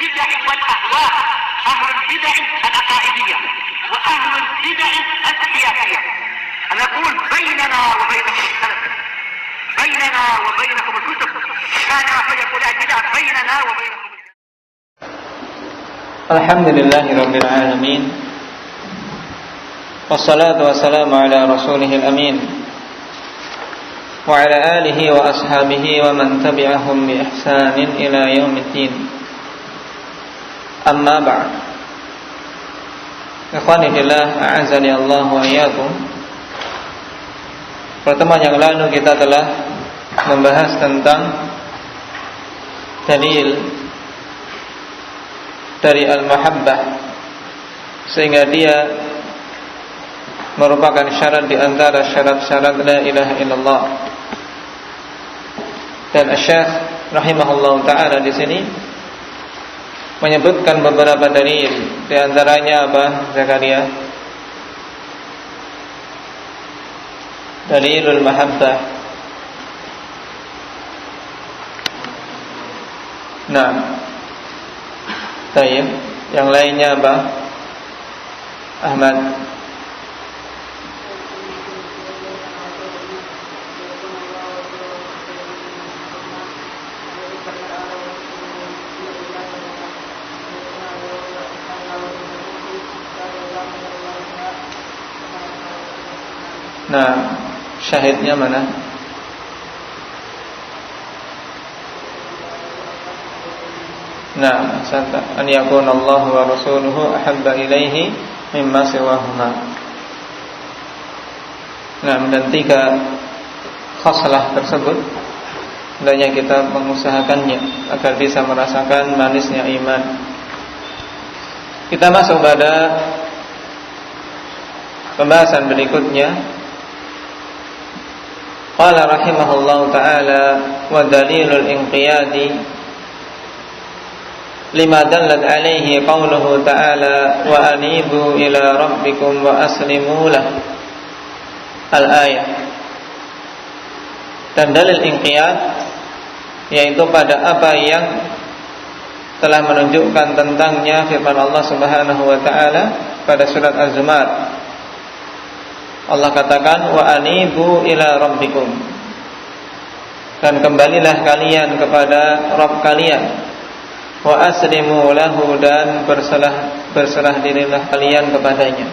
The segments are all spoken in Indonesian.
البدع والأهواء، أهل البدع العقائدية وأهل البدع السياسية. أنا أقول بيننا وبينكم السلف، بيننا وبينكم الكتب، كان فيقول البدع بيننا وبينكم. Alhamdulillahirabbil alamin. Wassalatu wassalamu ala rasulihil amin wa ala alihi wa ashabihi wa man tabi'ahum bi ihsanin ila yaumiddin. Amma ba'd. Ikhwani fillah, a'azzani Allah wa iyyakum. Pertemuan yang lalu kita telah membahas tentang dalil dari al-mahabbah, sehingga dia merupakan syarat di antara syarat-syarat la ilaha illallah. Dan Syekh rahimahullah taala di sini menyebutkan beberapa dalil, di antaranya apa, Zakaria? Dalilul mahabbah. Nah, baik, yang lainnya apa? Ahmad. Nah, syahidnya mana? Nah, an yakuna Allah wa rasuluhu ahabba ilaihi mimma siwahuma. Nah, dan 3 khaslah tersebut hendaknya kita mengusahakannya agar bisa merasakan manisnya iman. Kita masuk pada pembahasan berikutnya. Qala rahimahullahu ta'ala wa dalilul inqiyadi lima dallat alaihi qawluhu ta'ala wa anibu ila rabbikum wa aslimu lah, al-ayah. Dan dalil inqiyad yaitu pada apa yang telah menunjukkan tentangnya firman Allah Subhanahu wa ta'ala pada surat Az-Zumar. Allah katakan wa anibu ila rabbikum, dan kembalilah kalian kepada Rabb kalian, wa aslimu lahu, dan berserah dirilah kalian kepadanya.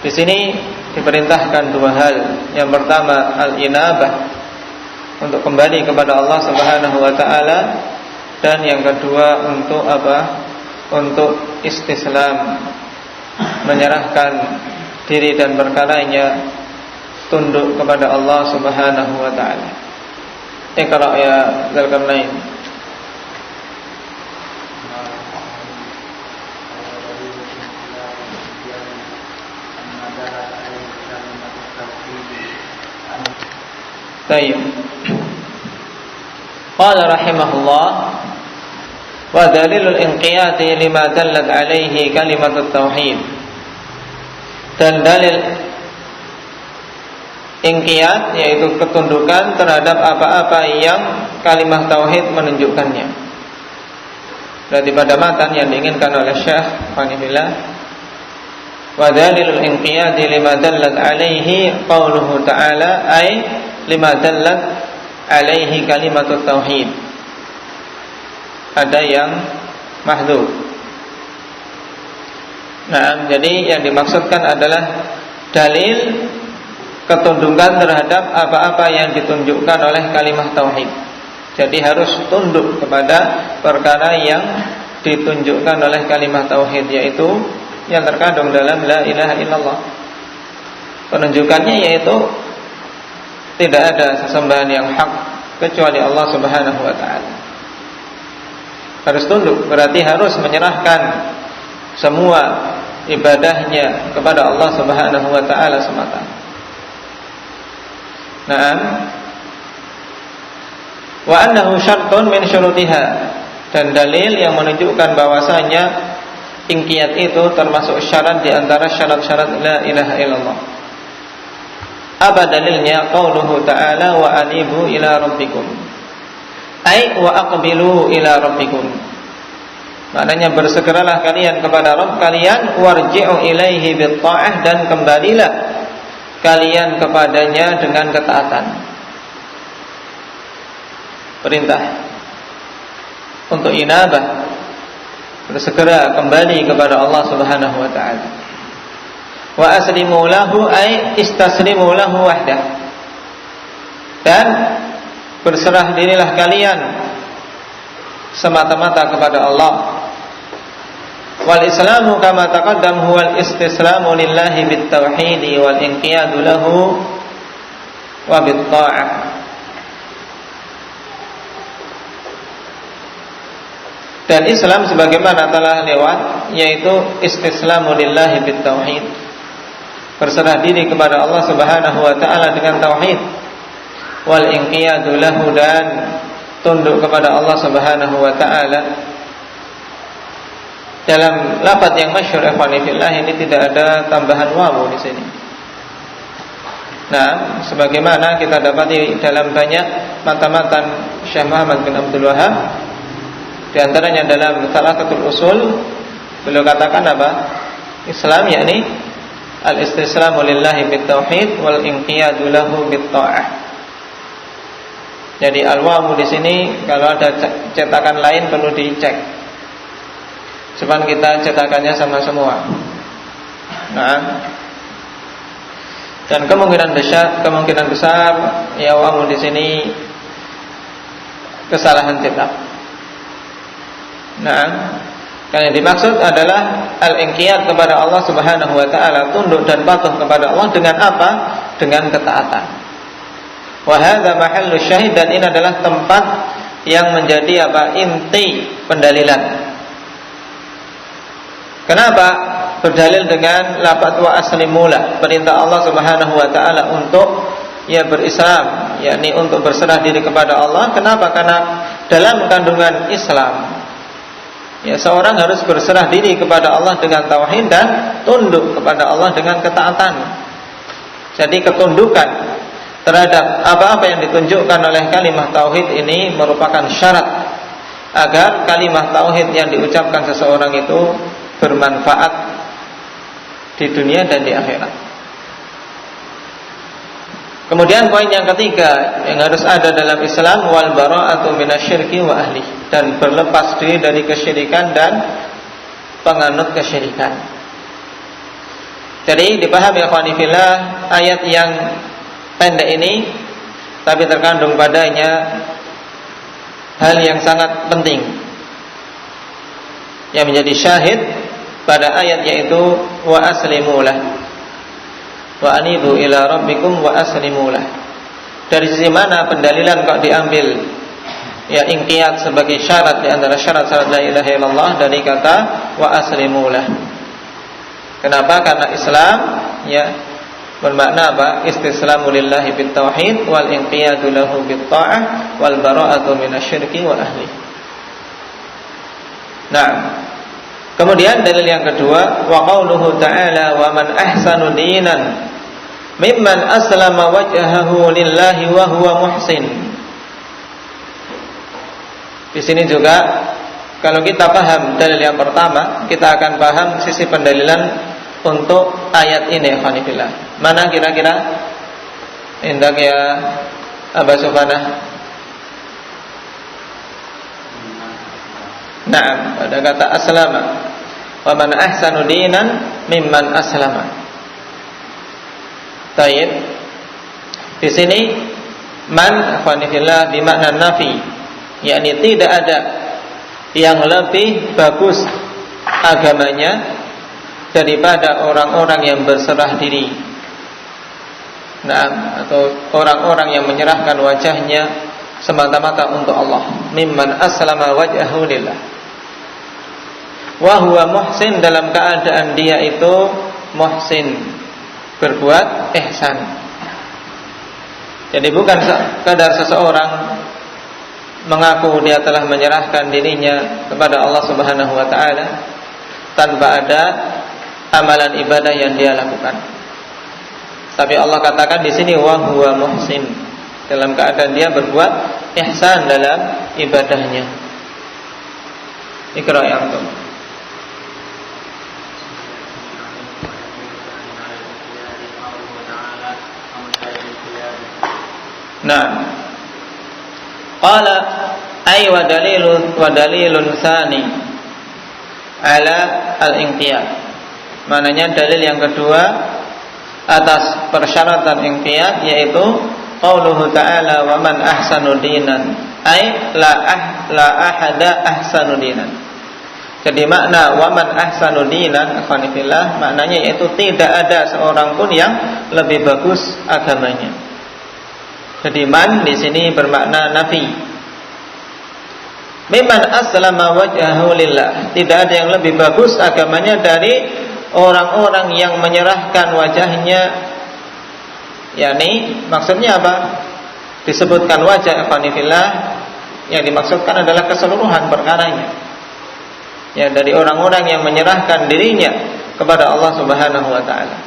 Di sini diperintahkan 2 hal. Yang pertama al-inabah, untuk kembali kepada Allah Subhanahu wa taala, dan yang kedua untuk apa? Untuk istislam, menyerahkan diri dan perkaranya, tunduk kepada Allah Subhanahu wa taala. Iqra ya Dzulkarnain. Baik. Qala rahimahullah wa dalilul inqiyadi lima dallat alaihi kalimatut tauhid. Dan dalil inqiyad yaitu ketundukan terhadap apa-apa yang kalimat tauhid menunjukkannya. Berarti pada matan yang diinginkan oleh Syekh Fanifillah, wa dalilul inqiyadi lima dallat alaihi qauluhu ta'ala, ay lima dallat alaihi kalimatut tauhid. Ada yang mahdhuf. Nah, jadi yang dimaksudkan adalah dalil ketundukan terhadap apa-apa yang ditunjukkan oleh kalimat tauhid. Jadi harus tunduk kepada perkara yang ditunjukkan oleh kalimat tauhid, yaitu yang terkandung dalam la ilaha illallah. Penunjukannya yaitu tidak ada sesembahan yang hak kecuali Allah Subhanahu wa ta'ala. Harus tunduk, berarti harus menyerahkan semua ibadahnya kepada Allah Subhanahu wa ta'ala semata. Naam. Wa annahu syartun min syurutiha, dan dalil yang menunjukkan bahwasanya inqiyad itu termasuk syarat di antara syarat-syarat la ilaha illallah. Apa dalilnya? Qauluhu ta'ala wa anibu ila rabbikum, ay wa aqbilu ila rabbikum. Maknanya bersegeralah kalian kepada Rabb kalian, warji'u ilaihi bitta'ah, dan kembalilah kalian kepadanya dengan ketaatan. Perintah untuk inabah, bersegera kembali kepada Allah Subhanahu wa taala. Wa aslimu lahu ay istaslimu lahu wahdah. Dan berserah dirilah kalian semata-mata kepada Allah. Wal islamu kama taqaddam huwal istislamu lillahi bit tauhid wal inqiyadu lahu wa bit ta'ah. Dan Islam sebagaimana telah lewat, yaitu istislamu lillahi bit tauhid, berserah diri kepada Allah Subhanahu wa taala dengan tauhid, wal inqiyadu lahu, dan tunduk kepada Allah Subhanahu wa taala. Dalam lafaz yang masyhur ikhwani fillah ini tidak ada tambahan wawu di sini. Nah, sebagaimana kita dapati dalam banyak matan-matan Syekh Muhammad bin Abdul Wahhab, di antaranya dalam Thalathatul Usul, beliau katakan apa? Islam yakni al-istislamu lillahi bit tauhid wal inqiyadu lahu bit ta'ah. Jadi al-wawu di sini kalau ada cetakan lain perlu dicek. Cuman kita cetakannya sama semua. Nah, dan kemungkinan besar ya wawu di sini kesalahan cetak. Nah, yang dimaksud adalah al-inqiyad kepada Allah Subhanahu wa taala, tunduk dan patuh kepada Allah dengan apa? Dengan ketaatan. Wa hadza mahallu syahid, dan ini adalah tempat yang menjadi apa? Inti pendalilan. Kenapa berdalil dengan lafaz wa aslimulah, perintah Allah Subhanahu wa taala untuk ya berislam, yakni untuk berserah diri kepada Allah. Kenapa? Karena dalam kandungan Islam ya seorang harus berserah diri kepada Allah dengan tauhid dan tunduk kepada Allah dengan ketaatan. Jadi ketundukan terhadap apa-apa yang ditunjukkan oleh kalimat tauhid ini merupakan syarat agar kalimat tauhid yang diucapkan seseorang itu bermanfaat di dunia dan di akhirat. Kemudian poin yang ketiga yang harus ada dalam Islam, wal bara'atu minasyirki wa ahli, dan berlepas diri dari kesyirikan dan penganut kesyirikan. Jadi dipahami ikhwani fillah, ayat yang pendek ini tapi terkandung padanya hal yang sangat penting yang menjadi syahid pada ayat, yaitu wa aslimulah wa anibu ila rabbikum wa aslimulah. Dari sisi mana pendalilan kok diambil ya inqiyad sebagai syarat di antara syarat-syarat la ilaha illallah dari kata wa aslimulah? Kenapa? Karena Islam ya bermakna apa? Istislamu lillahi bit tauhid wal inqiyadu lahu bit ta'ah wal bara'atu minasyirki wa ahli. Nah, kemudian dalil yang kedua, wa qauluhu ta'ala wa man ahsanu dinan mimman aslama wajhahu lillahi wa huwa muhsin. Di sini juga kalau kita paham dalil yang pertama, kita akan paham sisi pendalilan untuk ayat ini ikhwanillah. Mana kira-kira hendak ya Aba Subhanah? Naam, pada kata aslama. Wa man ahsanu dinan mimman aslama. Baik. Di sini man ikhwanillah bermakna nafi, yakni tidak ada yang lebih bagus agamanya daripada orang-orang yang berserah diri. Nah, atau orang-orang yang menyerahkan wajahnya semata-mata untuk Allah. Mimman aslama wajhahu lillah wa huwa muhsin, dalam keadaan dia itu muhsin, berbuat ihsan. Jadi bukan sekadar seseorang mengaku dia telah menyerahkan dirinya kepada Allah Subhanahu wa taala tanpa ada amalan ibadah yang dia lakukan. Tapi Allah katakan di sini wa huwa muhsin, dalam keadaan dia berbuat ihsan dalam ibadahnya. Ikra ya antum. Nah, qala ay wa dalilun tsani ala al-inqiyad. Maknanya dalil yang kedua atas persyaratan inqiyad yaitu qauluhu ta'ala wa man ahsanu dinan ay la ahada ahsanu dinan. Jadi makna wa man ahsanu dinan akhwanillah maknanya yaitu tidak ada seorang pun yang lebih bagus agamanya. Jadi man di sini bermakna nafi. Mimman aslama wajhahu lillah. Tidak ada yang lebih bagus agamanya dari orang-orang yang menyerahkan wajahnya. Yani maksudnya apa? Disebutkan wajah ikhwanillah, yang dimaksudkan adalah keseluruhan perkaranya. Ya, dari orang-orang yang menyerahkan dirinya kepada Allah Subhanahu wa taala.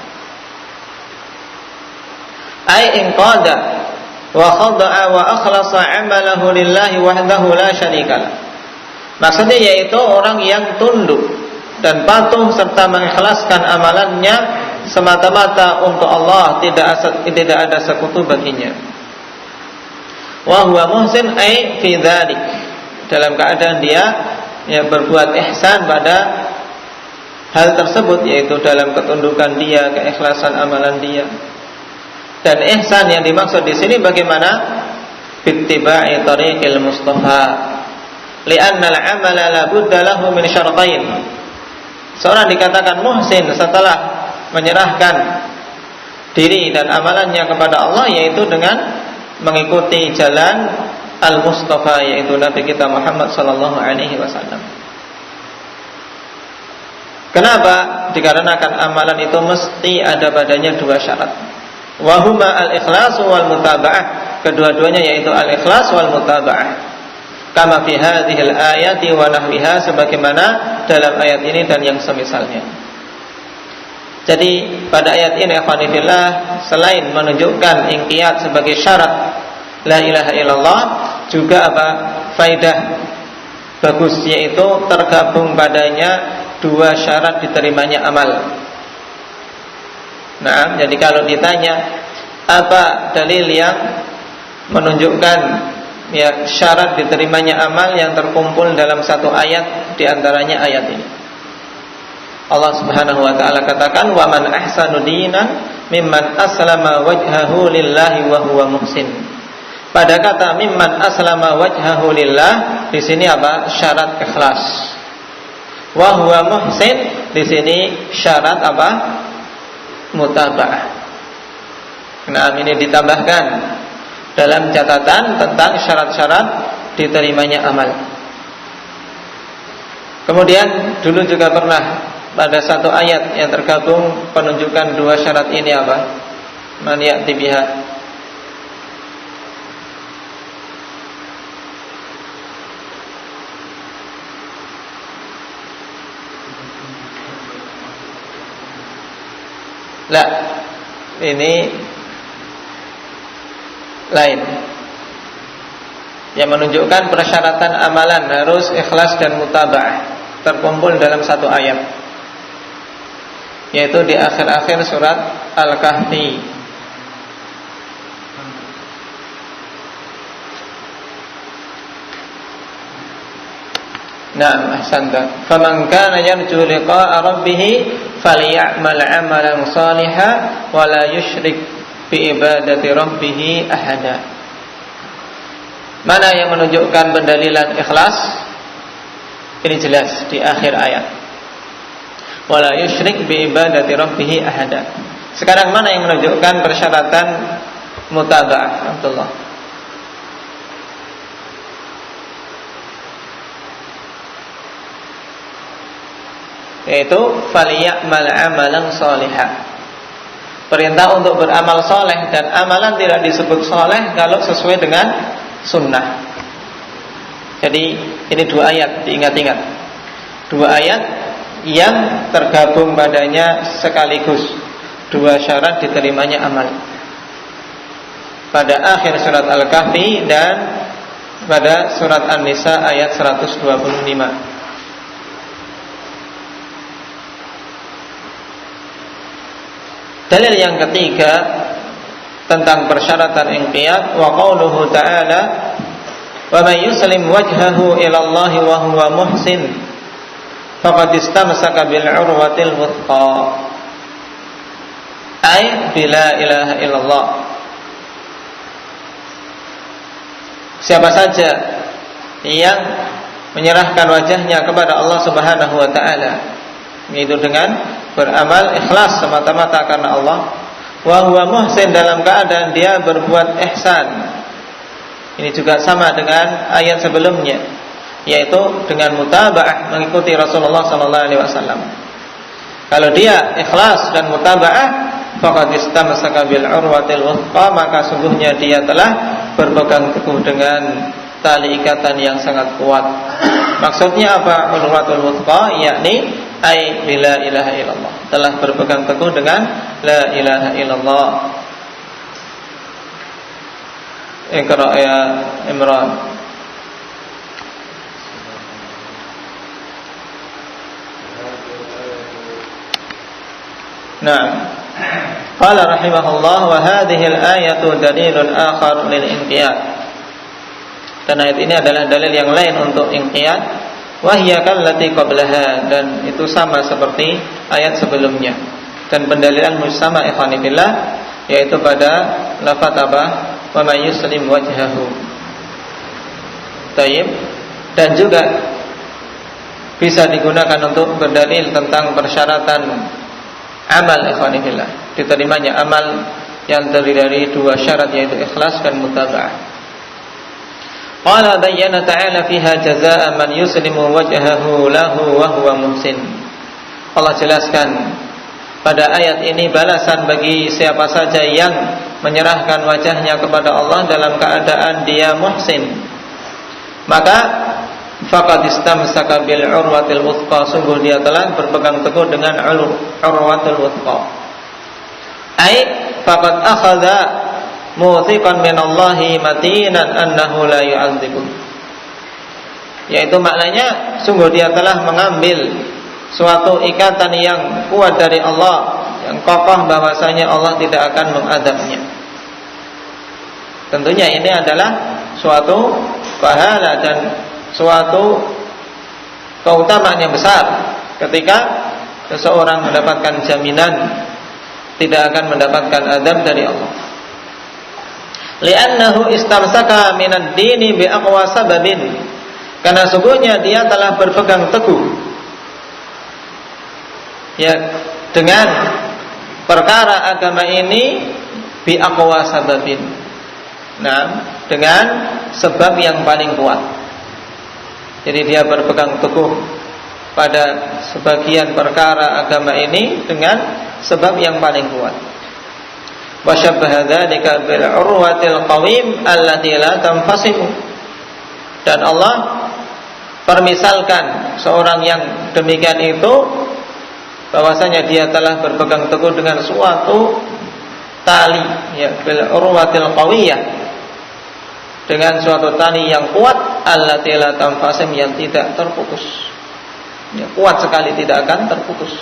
Ai inqada wa khada'a wa akhlasa 'amalahu lillahi wahdahu la syarikalah. Maksudnya yaitu orang yang tunduk dan patuh serta mengikhlaskan amalannya semata-mata untuk Allah, tidak ada sekutu baginya. Wa huwa muhsin ai fi dzalik. Dalam keadaan dia berbuat ihsan pada hal tersebut, yaitu dalam ketundukan dia, keikhlasan amalan dia. Dan ihsan yang dimaksud di sini bagaimana? Bittiba'i tariqil Mustafa. Li'anna al-'amala la budda lahu min syartain. Seorang dikatakan muhsin setelah menyerahkan diri dan amalannya kepada Allah, yaitu dengan mengikuti jalan al-Mustafa, yaitu Nabi kita Muhammad sallallahu alaihi wasallam. Kenapa? Dikarenakan amalan itu mesti ada padanya dua syarat. Wahuma al-ikhlas wal mutaba'ah. Kedua-duanya yaitu al-ikhlas wal mutaba'ah. Kama fi hadhihi al-ayati wa nahwiha, sebagaimana dalam ayat ini dan yang semisalnya. Jadi pada ayat ini ikhwanillah, selain menunjukkan inqiyad sebagai syarat la ilaha illallah, juga apa? Faidah bagus, yaitu tergabung padanya dua syarat diterimanya amal. Nah, jadi kalau ditanya apa dalil yang menunjukkan syarat diterimanya amal yang terkumpul dalam satu ayat, diantaranya ayat ini. Allah Subhanahu wa taala katakan wa man ahsanu dinan mimman aslama wajhahu lillahi wa huwa muhsin. Pada kata mimman aslama wajhahu lillah di sini apa? Syarat ikhlas. Wa huwa muhsin di sini syarat apa? Mutaba'ah. Nah, ini ditambahkan dalam catatan tentang syarat-syarat diterimanya amal. Kemudian dulu juga pernah pada satu ayat yang tergabung penunjukan dua syarat ini apa? Man ya'ti biha. Lah, ini lain. Yang menunjukkan persyaratan amalan harus ikhlas dan mutaba'ah, terkumpul dalam satu ayat, yaitu di akhir-akhir surat Al-Kahfi. Naam, ahsanta. Faman kana yarju liqa'a rabbih falyamal 'amalan shalihan wa la yusyrik bi ibadati rabbih ahada. Mana yang menunjukkan pendalilan ikhlas? Ini jelas di akhir ayat. Wa la yusyrik bi ibadati rabbih ahada. Sekarang mana yang menunjukkan persyaratan mutaba'ah? Abdullah. Yaitu falyamal 'amalan shalihan. Perintah untuk beramal soleh, dan amalan tidak disebut soleh kalau sesuai dengan sunnah. Jadi ini dua ayat, diingat-ingat. Dua ayat yang tergabung padanya sekaligus dua syarat diterimanya amal. Pada akhir surat Al-Kahfi dan pada surat An-Nisa ayat 125. Dalil yang ketiga tentang persyaratan inqiyad, wa qauluhu ta'ala, wa may yuslim wajhahu ila Allah wa huwa muhsin faqad istamsaka bil urwatil wuthqa, ay bila ilaha illallah. Siapa saja yang menyerahkan wajahnya kepada Allah Subhanahu wa taala, yaitu dengan beramal ikhlas semata-mata karena Allah, wa huwa muhsin, dalam keadaan dia berbuat ihsan. Ini juga sama dengan ayat sebelumnya, yaitu dengan mutaba'ah, mengikuti Rasulullah sallallahu alaihi wasallam. Kalau dia ikhlas dan mutaba'ah, faqad istamsaka bil urwatil wuthqa, maka sungguhnya dia telah berpegang teguh dengan tali ikatan yang sangat kuat. Maksudnya apa urwatul wuthqa? Yakni ay bila ilaha illallah, telah berpegang teguh dengan la ilaha illallah. Iqra ya Imran. Nah, qala rahimahullah, wa hadhihi al-ayatu dalilun akhar lil inqiyad. Dan ayat ini adalah dalil yang lain untuk inqiyad, wa hiya kallati qablaha, dan itu sama seperti ayat sebelumnya. Dan pendalilan mursama ikhwani fillah, yaitu pada lafaz apa? Wa may yuslim wajhahu. Tayyib. Dan juga bisa digunakan untuk berdalil tentang persyaratan amal ikhwani fillah, diterimanya amal yang terdiri dari dua syarat, yaitu ikhlas dan mutaba'ah. Qala bayyana ta'ala fiha jazaa'a man yuslimu wajhahu lahu wa huwa muhsin. Allah jelaskan pada ayat ini balasan bagi siapa saja yang menyerahkan wajahnya kepada Allah dalam keadaan dia muhsin. Maka faqad istamsaka bil urwatil wuthqa, sungguh dia telah berpegang teguh dengan urwatul wuthqa. Ai faqad akhadha muthiqan minallahi matinan annahu la yu'adzibu, yaitu maknanya sungguh dia telah mengambil suatu ikatan yang kuat dari Allah, yang kokoh bahwasanya Allah tidak akan mengadabnya. Tentunya ini adalah suatu pahala dan suatu keutamaan yang besar ketika seseorang mendapatkan jaminan tidak akan mendapatkan adab dari Allah. Li'annahu istamsaka minad dini bi aqwa sababin, karena sungguhnya dia telah berpegang teguh ya dengan perkara agama ini bi aqwa sababin. Nah, dengan sebab yang paling kuat. Jadi dia berpegang teguh pada sebagian perkara agama ini dengan sebab yang paling kuat. Wa syabbaha dzalika bil urwatil qawim allati la tanfasimu. Dan Allah permisalkan seorang yang demikian itu bahwasanya dia telah berpegang teguh dengan suatu tali, ya, bil urwatil qawiyah, dengan suatu tali yang kuat, allati la tanfasim, yang tidak terputus. Ya, kuat sekali, tidak akan terputus.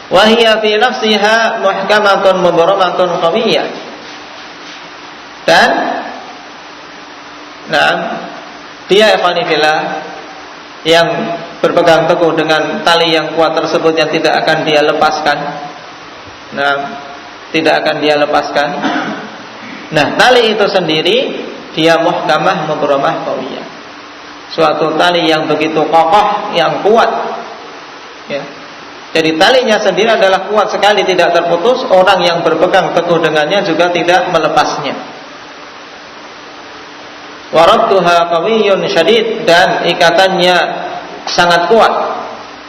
Wa hiya fi nafsiha muhkamatun mubarramatun qawiyah. Dan dia ikhwani fillah yang berpegang teguh dengan tali yang kuat tersebut yang tidak akan dia lepaskan. Tidak akan dia lepaskan. Tali itu sendiri dia muhkamah mubarramah qawiyah. Suatu tali yang begitu kokoh, yang kuat. Ya. Jadi talinya sendiri adalah kuat sekali, tidak terputus. Orang yang berpegang teguh dengannya juga tidak melepasnya. Waradduha qawiyyun syadid, dan ikatannya sangat kuat.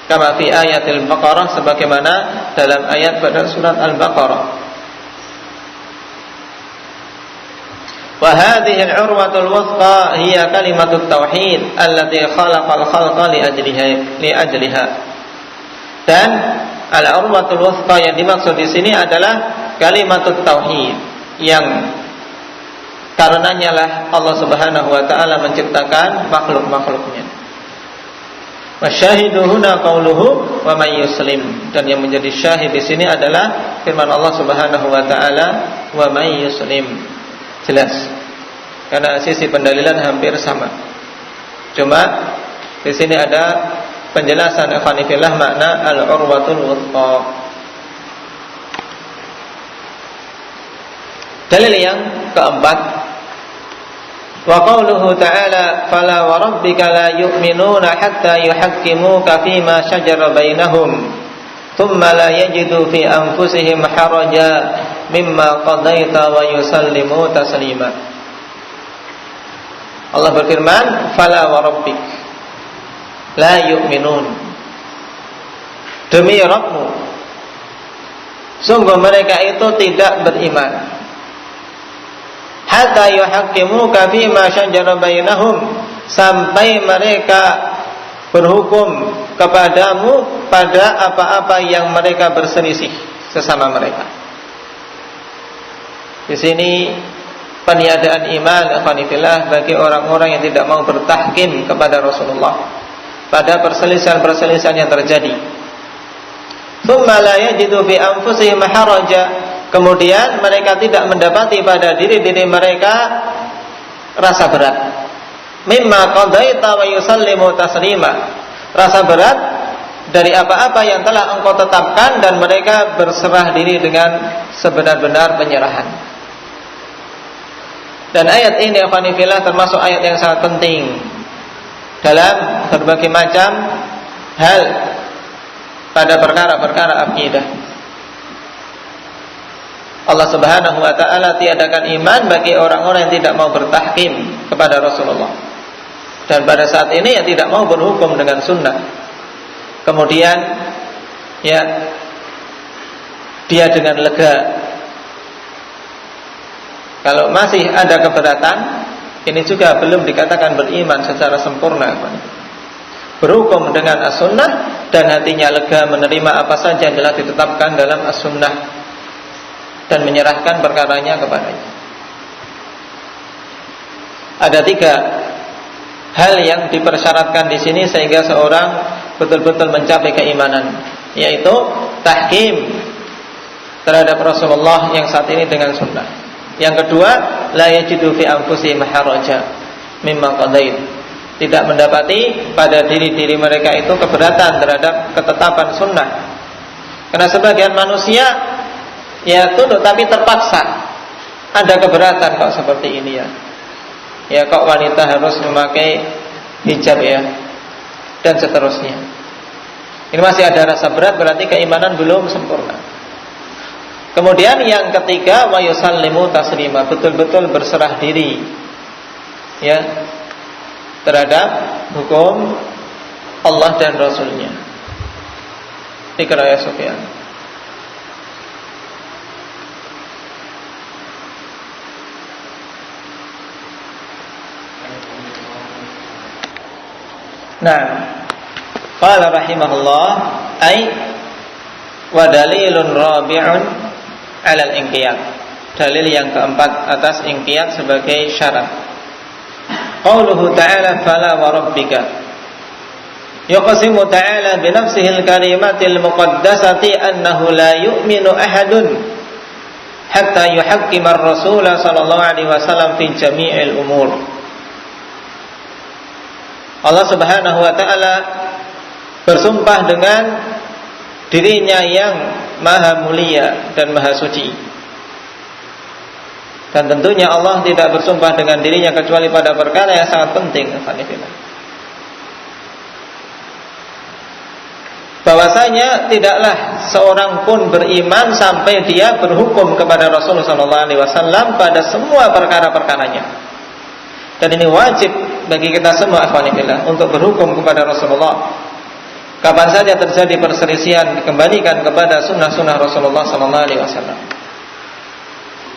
Kama fi ayatil Baqarah, sebagaimana dalam ayat pada surat Al-Baqarah. Wa hadhihi al-urwatul wuthqa hiya kalimatut tauhid allati khalaqal khalqa li ajliha. Dan al-urwatul wuthqa yang dimaksud di sini adalah kalimatut tauhid, yang karenanya lah Allah Subhanahu wa taala menciptakan makhluk-makhluknya. Wasyahidu huna qauluhu wa may yuslim, dan yang menjadi syahid di sini adalah firman Allah Subhanahu wa taala wa may yuslim. Jelas. Karena sisi pendalilan hampir sama. Cuma di sini ada penjelasan ikhwanifillah makna al-urwatul wuthqa. Dalil yang keempat, wa qauluhu ta'ala fala wa rabbika la yu'minuna hatta yuhakkimuka fima shajara bainahum thumma la yajidu fi anfusihim haraja mimma qadaita wa yusallimu taslima. Allah berfirman, fala wa rabbik la yu'minun, demi Rabbmu sungguh mereka itu tidak beriman, hatta yuhaqqimuka fima shajara bainahum, sampai mereka berhukum kepadamu pada apa-apa yang mereka berselisih sesama mereka. Di sini peniadaan iman ikhwanifillah bagi orang-orang yang tidak mau bertahkim kepada Rasulullah pada perselisihan-perselisihan yang terjadi. Tsumma la yajidu fi anfusihim haraja, kemudian mereka tidak mendapati pada diri-diri mereka rasa berat. Mimma qadaita wa yusallimu taslima, rasa berat dari apa-apa yang telah engkau tetapkan, dan mereka berserah diri dengan sebenar-benar penyerahan. Dan ayat ini afanifillah termasuk ayat yang sangat penting dalam berbagai macam hal pada perkara-perkara akidah. Allah Subhanahu wa taala tiadakan iman bagi orang-orang yang tidak mau bertahkim kepada Rasulullah, dan pada saat ini yang tidak mau berhukum dengan sunnah. Kemudian ya dia dengan lega. Kalau masih ada keberatan, ini juga belum dikatakan beriman secara sempurna. Berhukum dengan as-sunnah dan hatinya lega menerima apa saja yang telah ditetapkan dalam as-sunnah dan menyerahkan perkaranya kepadanya. Ada 3 hal yang dipersyaratkan di sini sehingga seorang betul-betul mencapai keimanan, yaitu tahkim terhadap Rasulullah yang saat ini dengan sunnah. Yang kedua, la yajidu fi anfusihim haraja mimma qadait, tidak mendapati pada diri-diri mereka itu keberatan terhadap ketetapan sunnah. Karena sebagian manusia ya tunduk tapi terpaksa. Ada keberatan kok seperti ini ya. Ya kok wanita harus memakai hijab ya, dan seterusnya. Ini masih ada rasa berat, berarti keimanan belum sempurna. Kemudian yang ketiga, wa yusallimu taslima, betul-betul berserah diri ya terhadap hukum Allah dan Rasulnya. Ikra ya Sufyan. Nah, qala rahimahullah ay wa dalilun rabi'un 'alal inqiyad, dalil yang keempat atas inqiyad sebagai syarat. Qauluhu ta'ala fala wa rabbika, yuqsimu ta'ala bi nafsihil karimatil muqaddasati annahu la yu'minu ahadun hatta yuhakkima ar-rasul sallallahu alaihi wasallam fi jami'il umur. Allah Subhanahu wa taala bersumpah dengan dirinya yang maha mulia dan maha suci. Dan tentunya Allah tidak bersumpah dengan dirinya kecuali pada perkara yang sangat penting, bahwasanya tidaklah seorang pun beriman sampai dia berhukum kepada Rasulullah SAW pada semua perkara-perkaranya. Dan ini wajib bagi kita semua untuk berhukum kepada Rasulullah. Kapan saja terjadi perselisihan, dikembalikan kepada sunnah-sunnah Rasulullah SAW.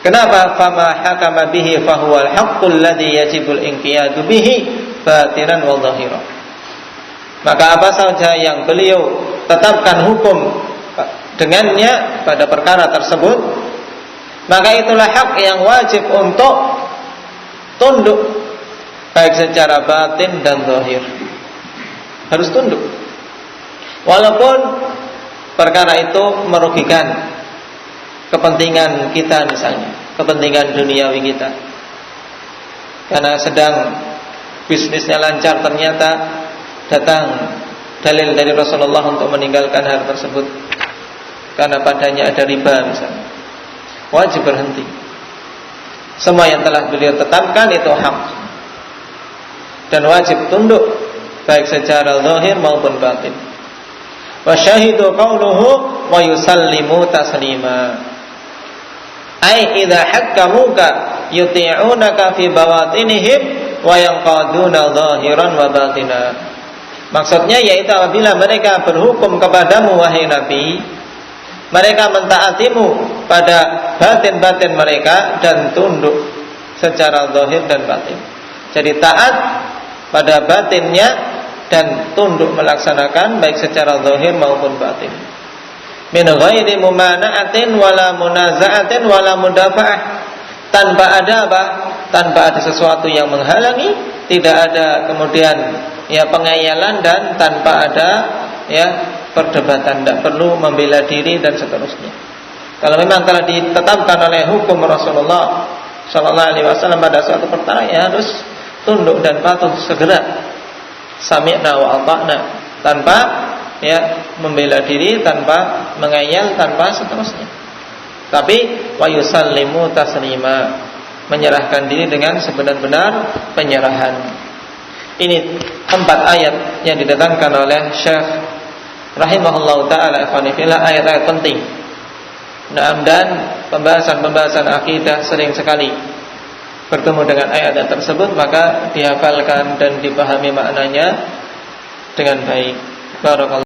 Kenapa? Fama hakama bihi fahuwal haqqul ladzi yajibul inqiyadu bihi batinan wa dhahiran. Maka apa saja yang beliau tetapkan hukum dengannya pada perkara tersebut, maka itulah hak yang wajib untuk tunduk, baik secara batin dan zahir. harus tunduk. Walaupun perkara itu merugikan kepentingan kita, misalnya kepentingan duniawi kita, karena sedang bisnisnya lancar, ternyata datang dalil dari Rasulullah untuk meninggalkan hal tersebut karena padanya ada riba misalnya, wajib berhenti. Semua yang telah beliau tetapkan itu hak dan wajib tunduk, baik secara zahir maupun batin. Wa syahidu qawluhu wa yusallimu taslima. Ai idza hakkamuka yuti'unaka fi bawatinihim wa yanqaduna zahiran wa batina. Maksudnya yaitu apabila mereka berhukum kepadamu wahai Nabi, mereka mentaatimu pada batin-batin mereka dan tunduk secara zahir dan batin. Jadi taat pada batinnya dan tunduk melaksanakan baik secara zahir maupun batin. Min ghairi mumana'atin wala munaza'atin wala mudafa'ah. Tanpa ada apa? Tanpa ada sesuatu yang menghalangi, tidak ada kemudian pengayalan, dan tanpa ada perdebatan, tidak perlu membela diri dan seterusnya. Kalau memang telah ditetapkan oleh hukum Rasulullah sallallahu alaihi wasallam pada suatu perkara, harus tunduk dan patuh segera. Sami'na wa ata'na, tanpa membela diri, tanpa mengayal, tanpa seterusnya. Tapi wa yusallimu taslima, menyerahkan diri dengan sebenar-benar penyerahan. Ini 4 ayat yang didatangkan oleh Syekh rahimahullahu taala, ayat-ayat penting. Dan pembahasan akidah sering sekali bertemu dengan ayat tersebut, maka dihafalkan dan dipahami maknanya dengan baik. Barakallahu